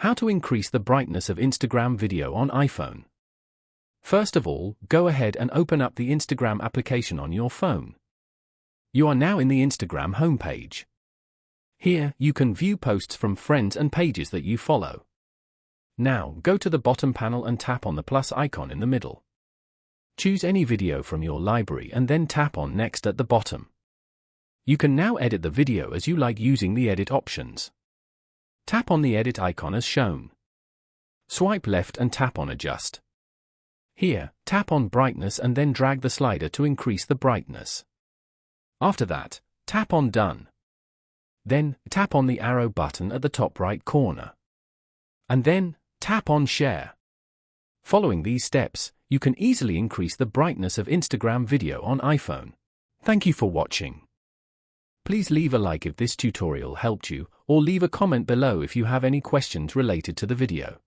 How to increase the brightness of Instagram video on iPhone. First of all, go ahead and open up the Instagram application on your phone. You are now in the Instagram homepage. Here, you can view posts from friends and pages that you follow. Now, go to the bottom panel and tap on the plus icon in the middle. Choose any video from your library and then tap on Next at the bottom. You can now edit the video as you like using the edit options. Tap on the edit icon as shown. Swipe left and tap on Adjust. Here, tap on Brightness and then drag the slider to increase the brightness. After that, tap on Done. Then, tap on the arrow button at the top right corner. And then, tap on Share. Following these steps, you can easily increase the brightness of Instagram video on iPhone. Thank you for watching. Please leave a like if this tutorial helped you, or leave a comment below if you have any questions related to the video.